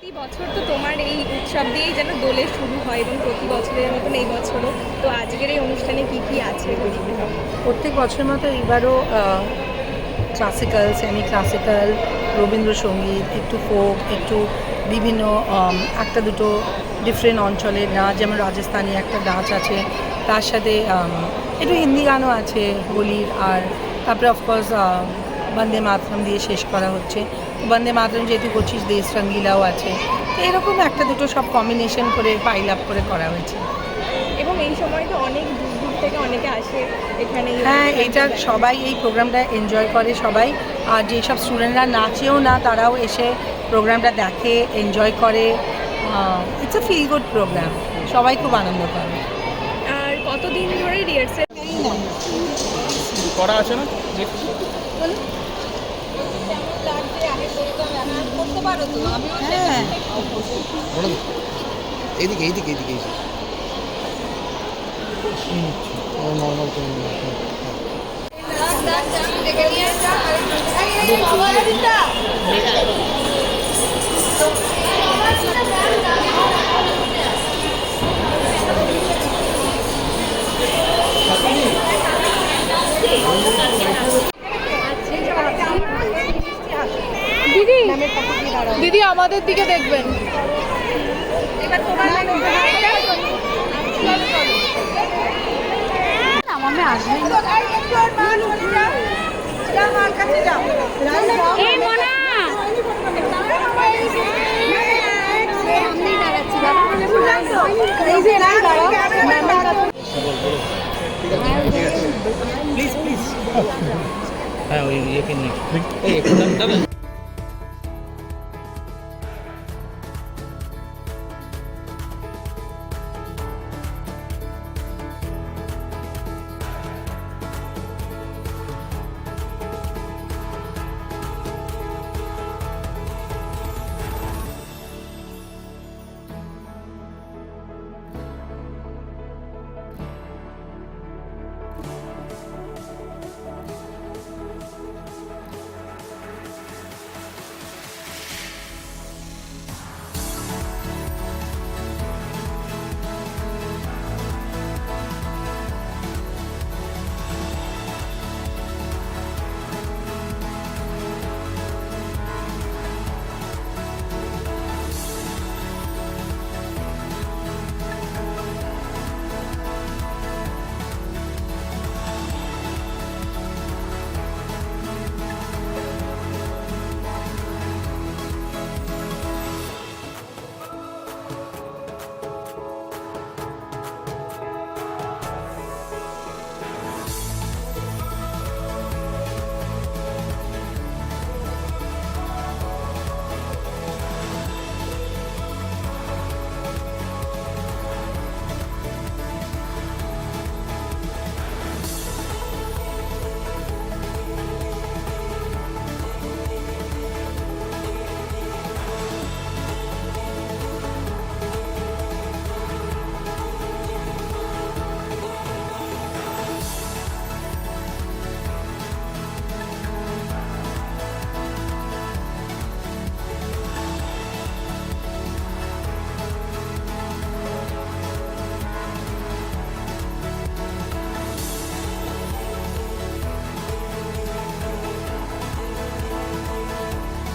প্রতি বছর তো তোমার এই উৎসব দিয়েই যেন দোলে শুরু হয় এবং প্রতি বছরের মতন এই বছরও তো আজকের এই অনুষ্ঠানে কি কি আছে প্রত্যেক বছরের মতো এবারও ক্লাসিক্যাল সেমি ক্লাসিক্যাল রবীন্দ্রসঙ্গীত একটু ফোক একটু বিভিন্ন একটা দুটো ডিফারেন্ট অঞ্চলের নাচ, যেমন রাজস্থানি একটা নাচ আছে, তার সাথে একটু হিন্দি গানও আছে হোলির, আর তারপরে অফকোর্স বন্দে মাতরম দিয়ে শেষ করা হচ্ছে। বন্দে মাতরম যেহেতু 25 দেশ রঙ্গিলাও আছে, তো এরকম একটা দুটো সব কম্বিনেশন করে পাইল আপ করে করা হয়েছে। এবং এই সময় তো অনেক দূর দূর থেকে অনেকে আসে এখানে। হ্যাঁ, এটা সবাই এই প্রোগ্রামটা এনজয় করে সবাই, আর যেসব স্টুডেন্টরা নাচেও না তারাও এসে প্রোগ্রামটা দেখে, এনজয় করে। It's a feel good programme, সবাই খুব আনন্দ করে। আর কতদিন ধরে রিহার্সেল করা আছে না? হ্যাঁ, এইদিকে এইদিকে এইদিকে নর্মাল দিদি দিদি আমাদের দিকে দেখবেন। প্লিজ প্লিজ হ্যাঁ ওই ইয়েকে নিয়ে